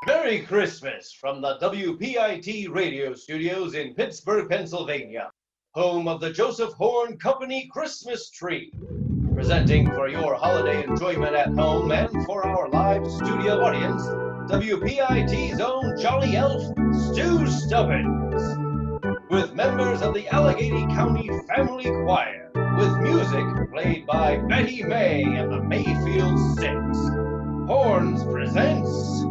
Merry Christmas from the WPIT radio studios in Pittsburgh, Pennsylvania, home of the Joseph Horne Company Christmas Tree. Presenting for your holiday enjoyment at home and for our live studio audience, WPIT's own Jolly Elf, Stu Stubbins. With members of the Allegheny County Family Choir, with music played by Betty May and the Mayfield Six. Horns presents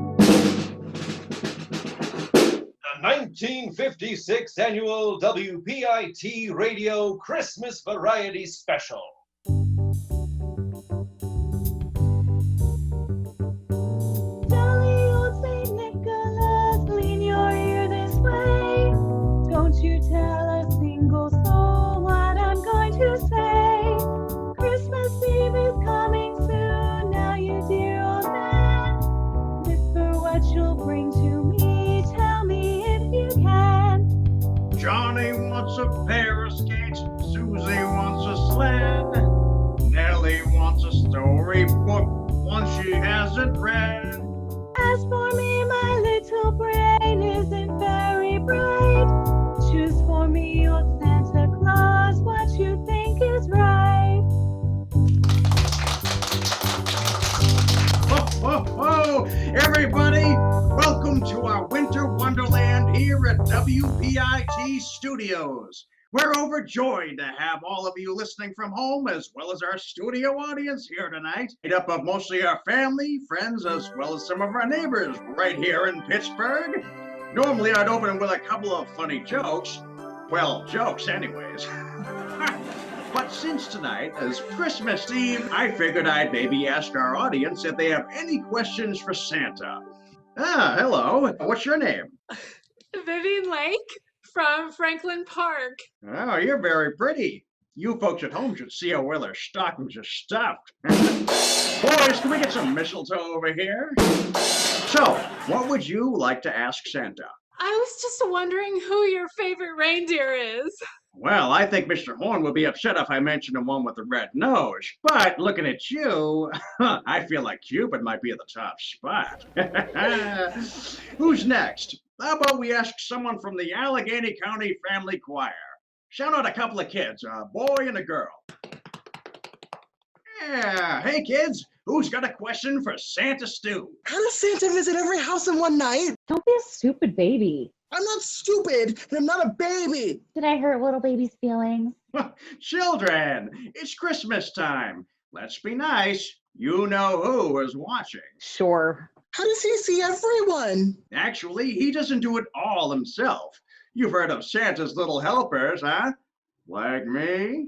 the 1956 annual WPIT Radio Christmas Variety Special. Jolly old Saint Nicholas, lean your ear this way. Don't you tell a single soul what I'm going to say. Christmas Eve is coming soon, now you dear old man. Whisper what you'll bring to me, tell me if you can. Johnny wants a pair of skates, Susie wants a sled, Nellie wants a storybook, one she hasn't read. As for me, my little brain isn't very bright. Choose for me, old Santa Claus, what you think is right. Ho, ho, ho! Everybody, welcome to our winter wonderland here at WPIT Studios. We're overjoyed to have all of you listening from home, as well as our studio audience here tonight, made up of mostly our family, friends, as well as some of our neighbors right here in Pittsburgh. Normally, I'd open with a couple of funny jokes. Well, jokes anyways. But since tonight is Christmas Eve, I figured I'd maybe ask our audience if they have any questions for Santa. Ah, hello. What's your name? Vivian Lake from Franklin Park. Oh, you're very pretty. You folks at home should see how well their stockings are stuffed. Boys, can we get some mistletoe over here? So, what would you like to ask Santa? I was just wondering who your favorite reindeer is. Well, I think Mr. Horne would be upset if I mentioned the one with the red nose. But looking at you, I feel like Cupid might be at the top spot. Who's next? How about we ask someone from the Allegheny County Family Choir? Shout out a couple of kids, a boy and a girl. Yeah, hey kids, who's got a question for Santa Stu? How does Santa visit every house in one night? Don't be a stupid baby. I'm not stupid, and I'm not a baby. Did I hurt little baby's feelings? Children, it's Christmas time. Let's be nice. You know who is watching. Sure. How does he see everyone? Actually, he doesn't do it all himself. You've heard of Santa's little helpers, huh? Like me?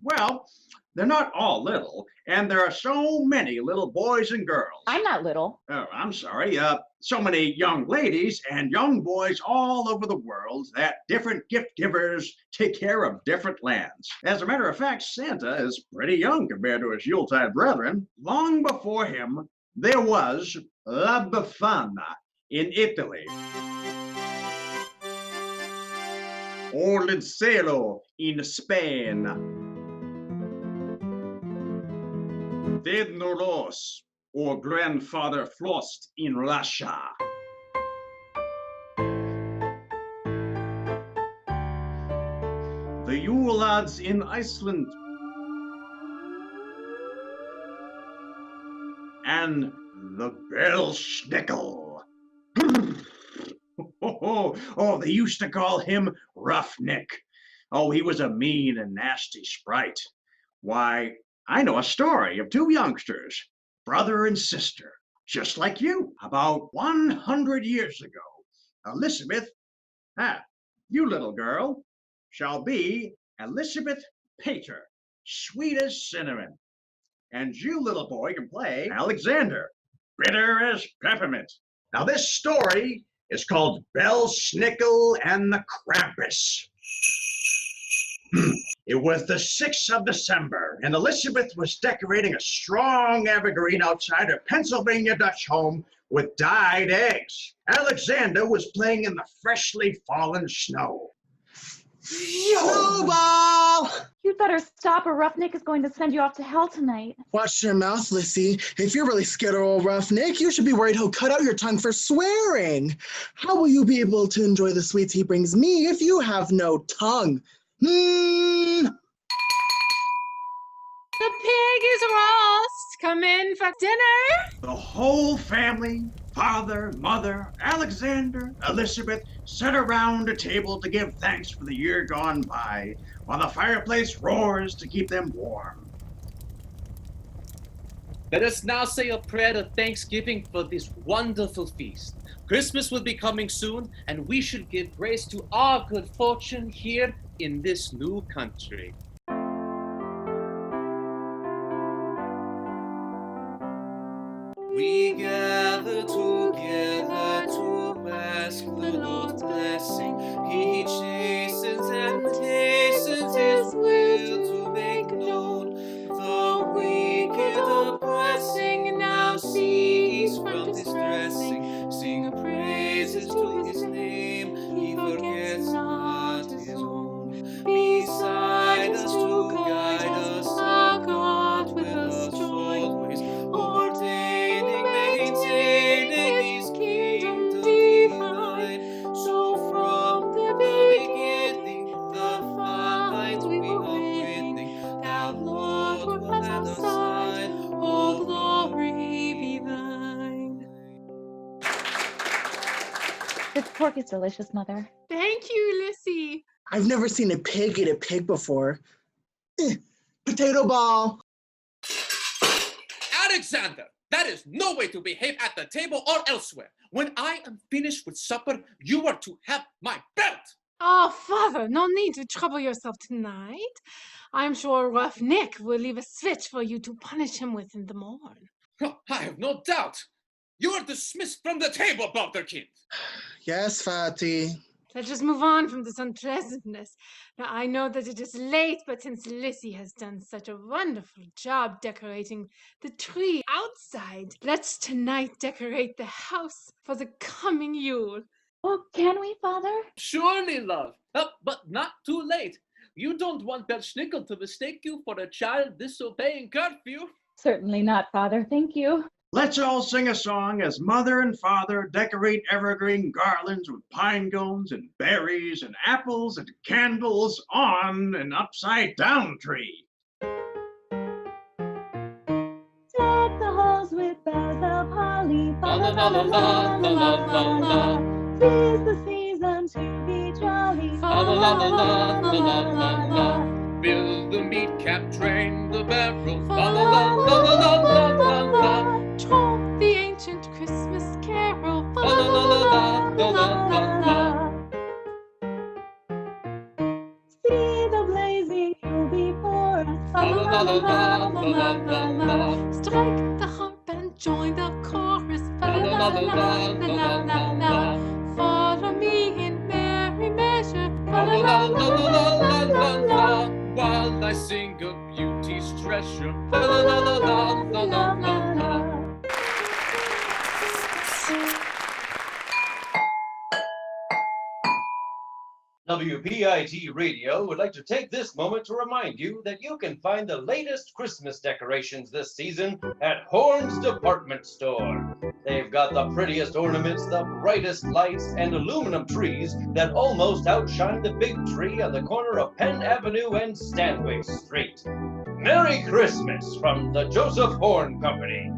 Well, they're not all little, and there are so many little boys and girls. I'm not little. Oh, I'm sorry. So many young ladies and young boys all over the world that different gift givers take care of different lands. As a matter of fact, Santa is pretty young compared to his Yuletide brethren. Long before him, there was La Befana in Italy. Orlinselo in Spain. Ded Noros, or Grandfather Frost in Russia. The Yule lads in Iceland. And the Belsnickel. Oh, they used to call him Roughneck. Oh, he was a mean and nasty sprite. Why, I know a story of two youngsters, brother and sister, just like you. About 100 years ago, Elizabeth, you little girl, shall be Elizabeth Pater, sweet as cinnamon. And you little boy can play Alexander, bitter as peppermint. Now this story is called Belsnickel and the Krampus. It was the 6th of December, and Elizabeth was decorating a strong evergreen outside her Pennsylvania Dutch home with dyed eggs. Alexander was playing in the freshly fallen snow. Snowball! You'd better stop or Roughneck is going to send you off to hell tonight. Watch your mouth, Lissy. If you're really scared of old Roughneck, you should be worried he'll cut out your tongue for swearing. How will you be able to enjoy the sweets he brings me if you have no tongue? The pig is roast. Come in for dinner. The whole family, father, mother, Alexander, Elizabeth, sat around a table to give thanks for the year gone by, while the fireplace roars to keep them warm. Let us now say a prayer of thanksgiving for this wonderful feast. Christmas will be coming soon, and we should give grace to our good fortune here in this new country. We gather together to ask the Lord's blessing. He chastens and hastens his will to make known the wicked oppressing. Now cease from distressing. Sing praises to his name. He forgets not his own. Beside us to guide us, our God with us always. Maintaining his kingdom divine. So from the beginning, the fight we are winning. Thou, Lord, were at our side. All glory be thine. This pork is delicious, Mother. Thank you, Lissy. I've never seen a pig eat a pig before. Potato ball. Alexander, that is no way to behave at the table or elsewhere. When I am finished with supper, you are to have my belt. Oh, Father, no need to trouble yourself tonight. I'm sure Rough Nick will leave a switch for you to punish him with in the morn. I have no doubt. You are dismissed from the table, Balderkind. Yes, Fatty. Let's just move on from this unpleasantness. Now, I know that it is late, but since Lissy has done such a wonderful job decorating the tree outside, let's tonight decorate the house for the coming Yule. Oh, can we, Father? Surely, love. But not too late. You don't want Belschnickel to mistake you for a child disobeying curfew. Certainly not, Father. Thank you. Let's all sing a song as mother and father decorate evergreen garlands with pine cones and berries and apples and candles on an upside-down tree. Deck the halls with boughs of holly. Fa la la la la la la la la. 'Tis the season to be jolly. Fa la la la la la la la la. Build the meat cap, train the barrel. Fa la la la la la la la la. Chant the ancient Christmas carol. Fa La la la la la la la la. See the blazing Yule before us. Fa La la la la la la la la. Strike the harp and join the chorus. Fa La la la la la la la la la la la la. la. Follow me in merry measure. Fa La la la la la la la la la la la la. la. While I sing of beauty's treasure. La la la la la la la la la. WPIT Radio would like to take this moment to remind you that you can find the latest Christmas decorations this season at Horne's department store. They've got the prettiest ornaments, the brightest lights, and aluminum trees that almost outshine the big tree on the corner of Penn Avenue and Stanway Street. Merry Christmas from the Joseph Horne Company.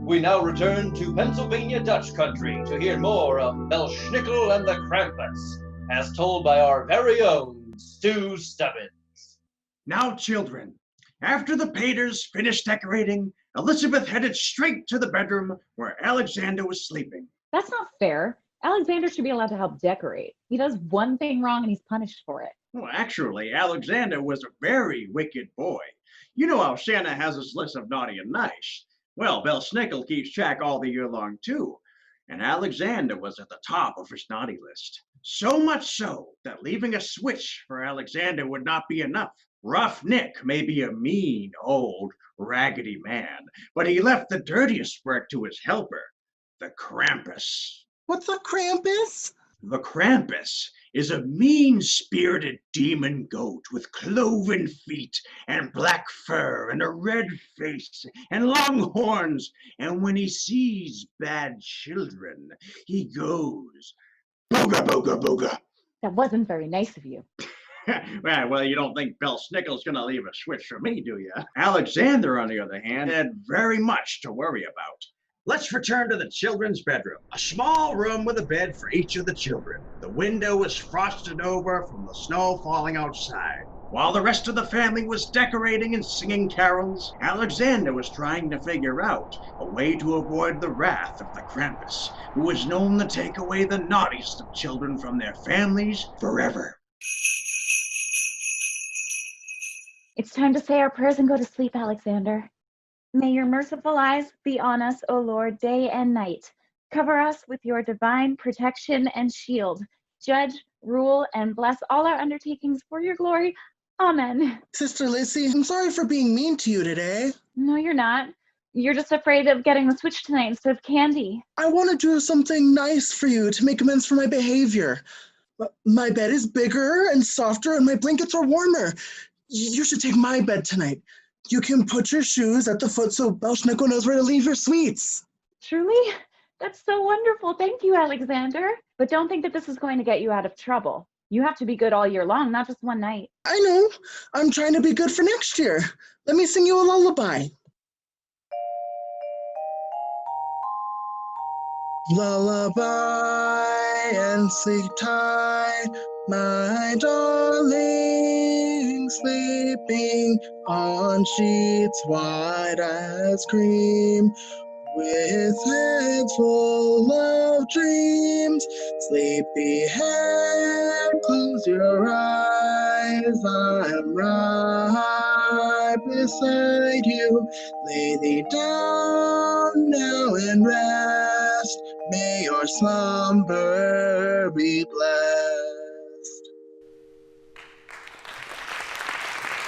We now return to Pennsylvania Dutch country to hear more of Belschnickel and the Krampus, as told by our very own Stu Stubbins. Now, children, after the Paters finished decorating, Elizabeth headed straight to the bedroom where Alexander was sleeping. That's not fair. Alexander should be allowed to help decorate. He does one thing wrong and he's punished for it. Well, actually, Alexander was a very wicked boy. You know how Santa has his list of naughty and nice. Well, Belschnickel keeps track all the year long, too. And Alexander was at the top of his naughty list. So much so that leaving a switch for Alexander would not be enough. Rough Nick may be a mean, old, raggedy man, but he left the dirtiest work to his helper, the Krampus. What's a Krampus? The Krampus is a mean-spirited demon goat with cloven feet and black fur and a red face and long horns. And when he sees bad children, he goes, booga, booga, booga. That wasn't very nice of you. Well, you don't think Bill Snickle's gonna leave a switch for me, do you? Alexander, on the other hand, had very much to worry about. Let's return to the children's bedroom. A small room with a bed for each of the children. The window was frosted over from the snow falling outside. While the rest of the family was decorating and singing carols, Alexander was trying to figure out a way to avoid the wrath of the Krampus, who was known to take away the naughtiest of children from their families forever. It's time to say our prayers and go to sleep, Alexander. May your merciful eyes be on us, O Lord, day and night. Cover us with your divine protection and shield. Judge, rule, and bless all our undertakings for your glory. Amen. Sister Lissy, I'm sorry for being mean to you today. No, you're not. You're just afraid of getting the switch tonight instead of candy. I want to do something nice for you to make amends for my behavior. My bed is bigger and softer and my blankets are warmer. You should take my bed tonight. You can put your shoes at the foot so Belschnickel knows where to leave your sweets. Truly? That's so wonderful. Thank you, Alexander. But don't think that this is going to get you out of trouble. You have to be good all year long, not just one night. I know. I'm trying to be good for next year. Let me sing you a lullaby. Lullaby and sleep tight, my darling, sleeping on sheets white as cream, with heads full of dreams. Sleepy head, close your eyes, I'm right beside you. Lay thee down now and rest. May your slumber be blessed.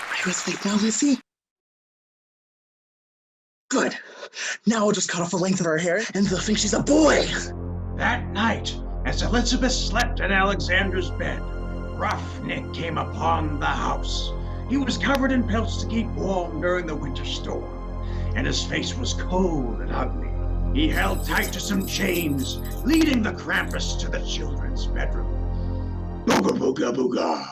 Are you asleep now, Lissy? Good. Now I'll just cut off the length of her hair and they'll think she's a boy. That night, as Elizabeth slept in Alexander's bed, Rough Nick came upon the house. He was covered in pelts to keep warm during the winter storm, and his face was cold and ugly. He held tight to some chains, leading the Krampus to the children's bedroom. Booga, booga, booga.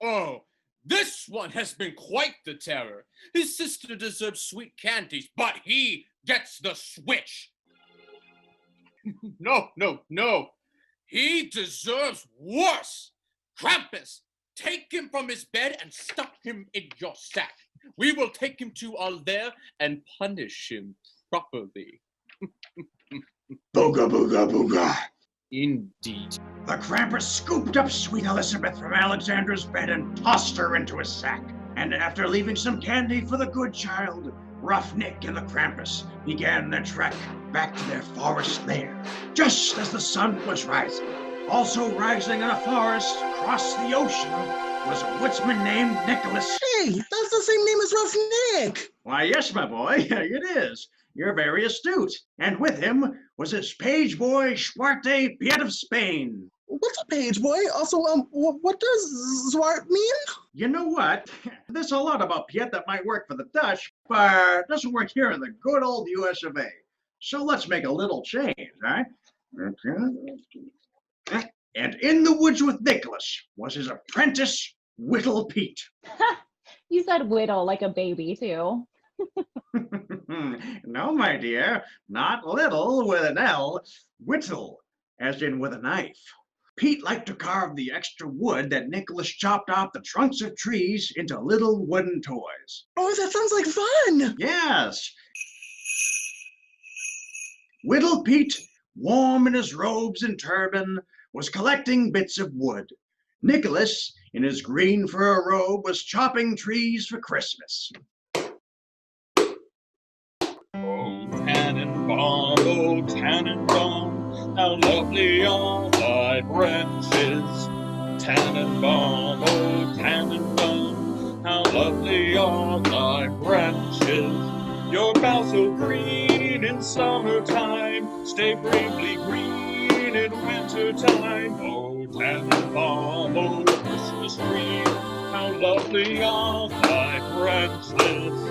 Oh! This one has been quite the terror. His sister deserves sweet candies, but he gets the switch. No. He deserves worse. Krampus, take him from his bed and stuff him in your sack. We will take him to our lair and punish him properly. Booga, booga, booga. Indeed. The Krampus scooped up sweet Elizabeth from Alexander's bed and tossed her into his sack. And after leaving some candy for the good child, Rough Nick and the Krampus began their trek back to their forest lair, just as the sun was rising. Also rising in a forest across the ocean was a woodsman named Nicholas. Hey, that's the same name as Rough Nick. Why, yes, my boy, it is. You're very astute. And with him was his page boy, WPIT of Spain. What's a page boy? Also, what does Zwart mean? You know what? There's a lot about Piet that might work for the Dutch, but it doesn't work here in the good old US of A. So let's make a little change, right? And in the woods with Nicholas was his apprentice, Whittle Pete. You said whittle like a baby, too. No, my dear, not little with an L, whittle, as in with a knife. Pete liked to carve the extra wood that Nicholas chopped off the trunks of trees into little wooden toys. Oh, that sounds like fun! Yes. Whittle Pete, warm in his robes and turban, was collecting bits of wood. Nicholas, in his green fur robe, was chopping trees for Christmas. Oh, Tannenbaum, how lovely are thy branches. Tannenbaum, oh, Tannenbaum, how lovely are thy branches. Your boughs so green in summertime, stay bravely green rain in winter time. Oh, and follow the Christmas tree. How lovely are thy branches.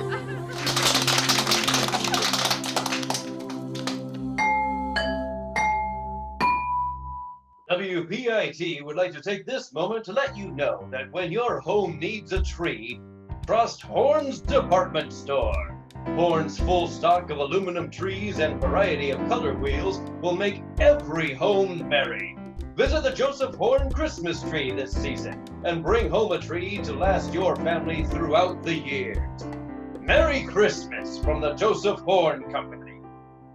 WPIT would like to take this moment to let you know that when your home needs a tree, trust Horne's department store. Horne's full stock of aluminum trees and variety of color wheels will make every home merry. Visit the Joseph Horne Christmas tree this season and bring home a tree to last your family throughout the years. Merry Christmas from the Joseph Horne Company.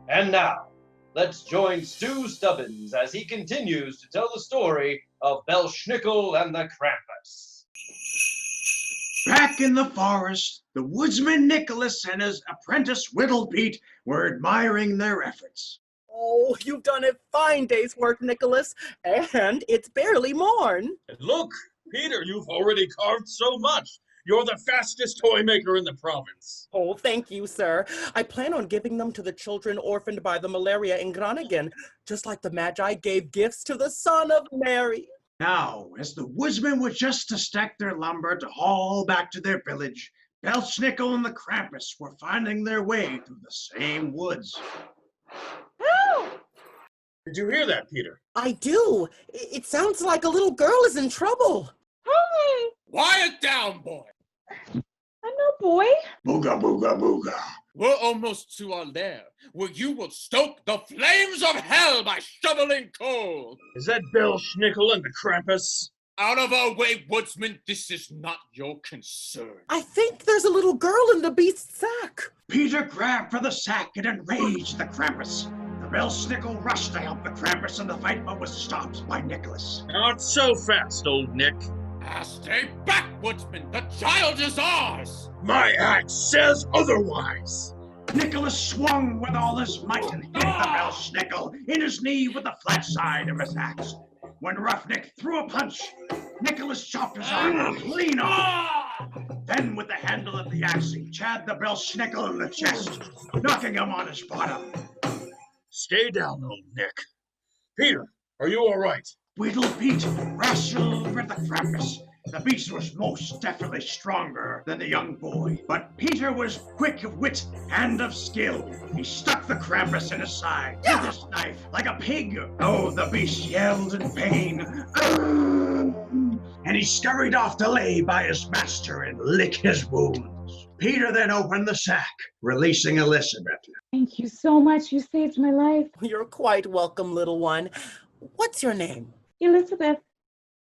And now, let's join Stu Stubbins as he continues to tell the story of Belschnickel and the Krampus. Back in the forest, the woodsman Nicholas and his apprentice Whittlepete were admiring their efforts. Oh, you've done a fine day's work, Nicholas, and it's barely morn. And look, Peter, you've already carved so much. You're the fastest toy maker in the province. Oh, thank you, sir. I plan on giving them to the children orphaned by the malaria in Groningen, just like the Magi gave gifts to the Son of Mary. Now, as the woodsmen were just to stack their lumber to haul back to their village, Belschnickel and the Krampus were finding their way through the same woods. Help! Did you hear that, Peter? I do. It sounds like a little girl is in trouble. Hi! Quiet down, boy. I'm no boy. Booga, booga, booga. We're almost to our lair, where you will stoke the flames of hell by shoveling coal. Is that Belschnickel and the Krampus? Out of our way, woodsman. This is not your concern. I think there's a little girl in the beast's sack. Peter grabbed for the sack and enraged the Krampus. The Belschnickel rushed to help the Krampus and the fight, but was stopped by Nicholas. Not so fast, old Nick. Stay back, woodsman. The child is ours. My axe says otherwise. Nicholas swung with all his might and hit the Belschnickel in his knee with the flat side of his axe. When Roughneck threw a punch, Nicholas chopped his arm clean off. Then with the handle of the axe, he jabbed the Belschnickel in the chest, knocking him on his bottom. Stay down, old Nick. Peter, are you all right? Whittlepete wrestled with the Krampus. The beast was most definitely stronger than the young boy, but Peter was quick of wit and of skill. He stuck the Krampus in his side with his knife like a pig. Oh, the beast yelled in pain. And he scurried off to lay by his master and lick his wounds. Peter then opened the sack, releasing Elizabeth. Thank you so much. You saved my life. You're quite welcome, little one. What's your name? Elizabeth.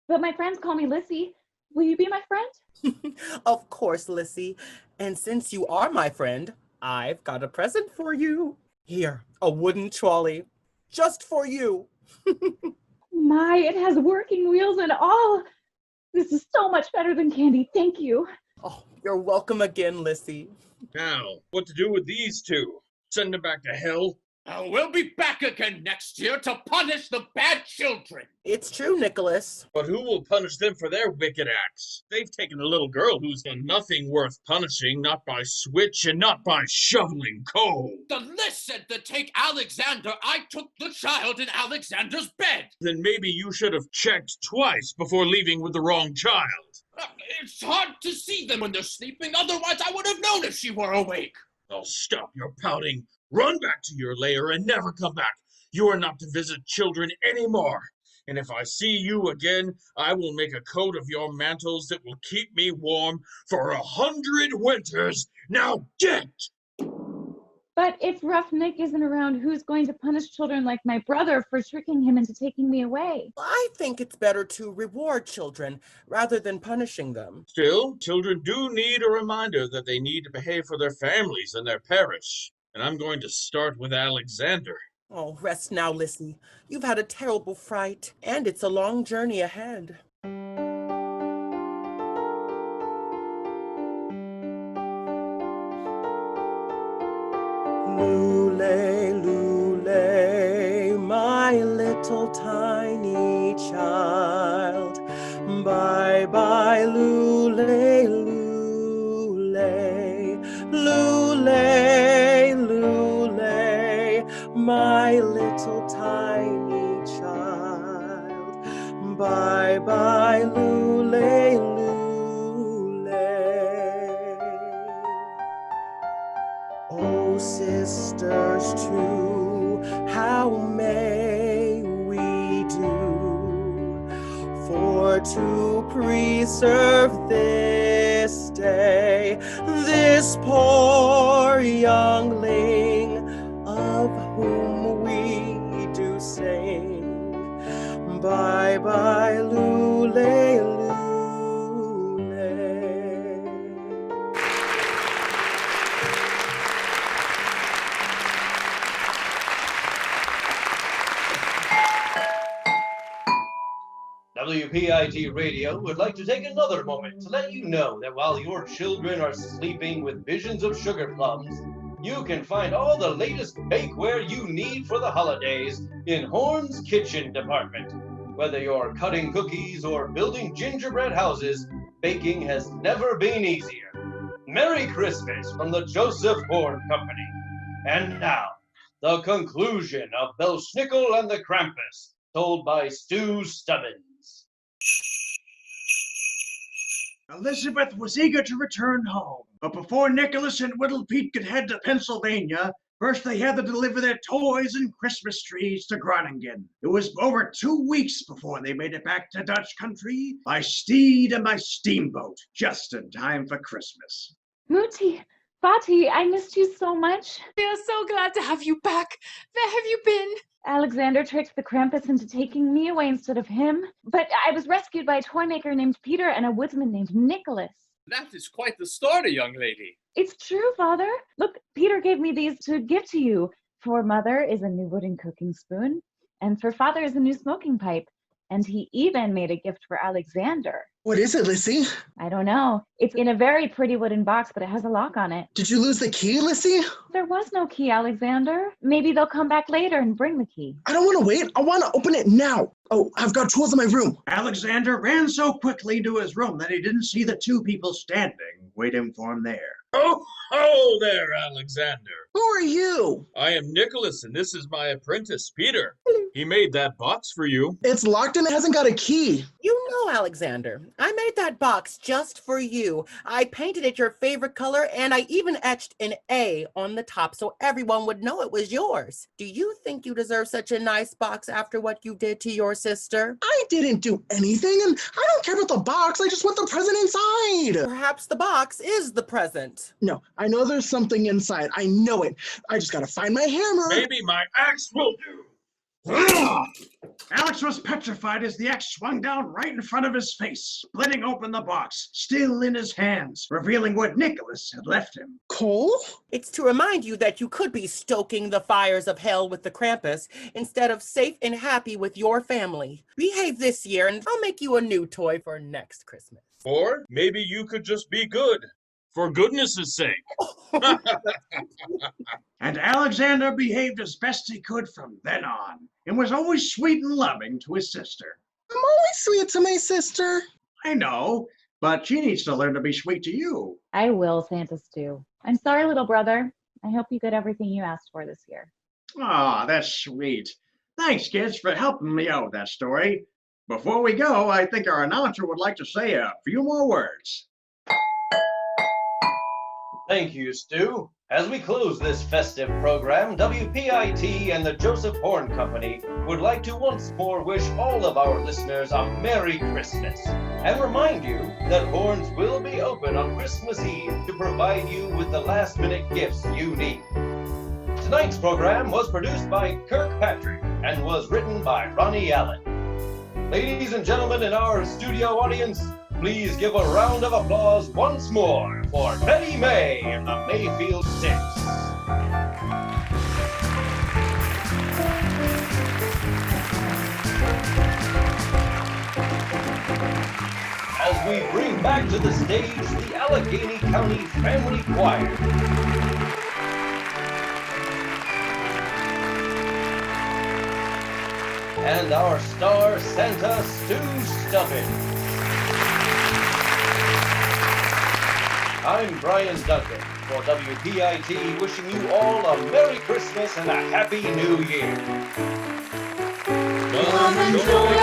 But my friends call me Lissy. Will you be my friend? Of course, Lissy. And since you are my friend, I've got a present for you. Here, a wooden trolley. Just for you. My, it has working wheels and all. This is so much better than candy. Thank you. Oh, you're welcome again, Lissy. Now, what to do with these two? Send them back to hell? We'll be back again next year to punish the bad children. It's true, Nicholas. But who will punish them for their wicked acts? They've taken a little girl who's done nothing worth punishing, not by switch and not by shoveling coal. The list said to take Alexander. I took the child in Alexander's bed. Then maybe you should have checked twice before leaving with the wrong child. It's hard to see them when they're sleeping. Otherwise, I would have known if she were awake. Oh, stop your pouting. Run back to your lair and never come back. You are not to visit children anymore. And if I see you again, I will make a coat of your mantles that will keep me warm for 100 winters. Now get! But if Roughneck isn't around, who's going to punish children like my brother for tricking him into taking me away? I think it's better to reward children rather than punishing them. Still, children do need a reminder that they need to behave for their families and their parish. And I'm going to start with Alexander. Oh, rest now, Lissy. You've had a terrible fright, and it's a long journey ahead. Lule, Lule, my little tiny child. Bye-bye, Lule, Lule, Lule, Lule, my little tiny child. Bye-bye, Lule, Lule. Oh, sisters true, how may we do for to preserve this day, this poor youngling of whom we do sing. Bye-bye, Lule, Lule. WPIT Radio would like to take another moment to let you know that while your children are sleeping with visions of sugar plums, you can find all the latest bakeware you need for the holidays in Horne's kitchen department. Whether you're cutting cookies or building gingerbread houses, baking has never been easier. Merry Christmas from the Joseph Horne Company. And now, the conclusion of Belschnickel and the Krampus, told by Stu Stubbins. Elizabeth was eager to return home, but before Nicholas and Little Pete could head to Pennsylvania, first they had to deliver their toys and Christmas trees to Groningen. It was over 2 weeks before they made it back to Dutch country by steed and by steamboat, just in time for Christmas. Muti, Fati, I missed you so much. We are so glad to have you back. Where have you been? Alexander tricked the Krampus into taking me away instead of him, but I was rescued by a toy maker named Peter and a woodsman named Nicholas. That is quite the story, young lady. It's true, Father. Look, Peter gave me these to give to you. For Mother is a new wooden cooking spoon, and for Father is a new smoking pipe. And he even made a gift for Alexander. What is it, Lissy? I don't know. It's in a very pretty wooden box, but it has a lock on it. Did you lose the key, Lissy? There was no key, Alexander. Maybe they'll come back later and bring the key. I don't want to wait. I want to open it now. Oh, I've got tools in my room. Alexander ran so quickly to his room that he didn't see the two people standing, waiting for him there. Oh, ho there, Alexander. Who are you? I am Nicholas, and this is my apprentice, Peter. He made that box for you. It's locked and it hasn't got a key. You know, Alexander, I made that box just for you. I painted it your favorite color, and I even etched an A on the top so everyone would know it was yours. Do you think you deserve such a nice box after what you did to your sister? I didn't do anything, and I don't care about the box. I just want the present inside. Perhaps the box is the present. No, I know there's something inside. I know it. I just gotta find my hammer. Maybe my axe will do. Alex was petrified as the axe swung down right in front of his face, splitting open the box, still in his hands, revealing what Nicholas had left him. Coal? It's to remind you that you could be stoking the fires of hell with the Krampus instead of safe and happy with your family. Behave this year, and I'll make you a new toy for next Christmas. Or maybe you could just be good, for goodness' sake. And Alexander behaved as best he could from then on, and was always sweet and loving to his sister. I'm always sweet to my sister. I know, but she needs to learn to be sweet to you. I will, Santa Stew. I'm sorry, little brother. I hope you get everything you asked for this year. Aw, that's sweet. Thanks, kids, for helping me out with that story. Before we go, I think our announcer would like to say a few more words. Thank you, Stu. As we close this festive program, WPIT and the Joseph Horne Company would like to once more wish all of our listeners a Merry Christmas and remind you that Horne's will be open on Christmas Eve to provide you with the last-minute gifts you need. Tonight's program was produced by Kirkpatrick and was written by Ronnie Allen. Ladies and gentlemen in our studio audience, please give a round of applause once more for Betty May and the Mayfield Six. As we bring back to the stage the Allegheny County Family Choir. And our star Santa, Stu Stubbins. I'm Brian Duncan for WPIT, wishing you all a Merry Christmas and a Happy New Year. Come enjoy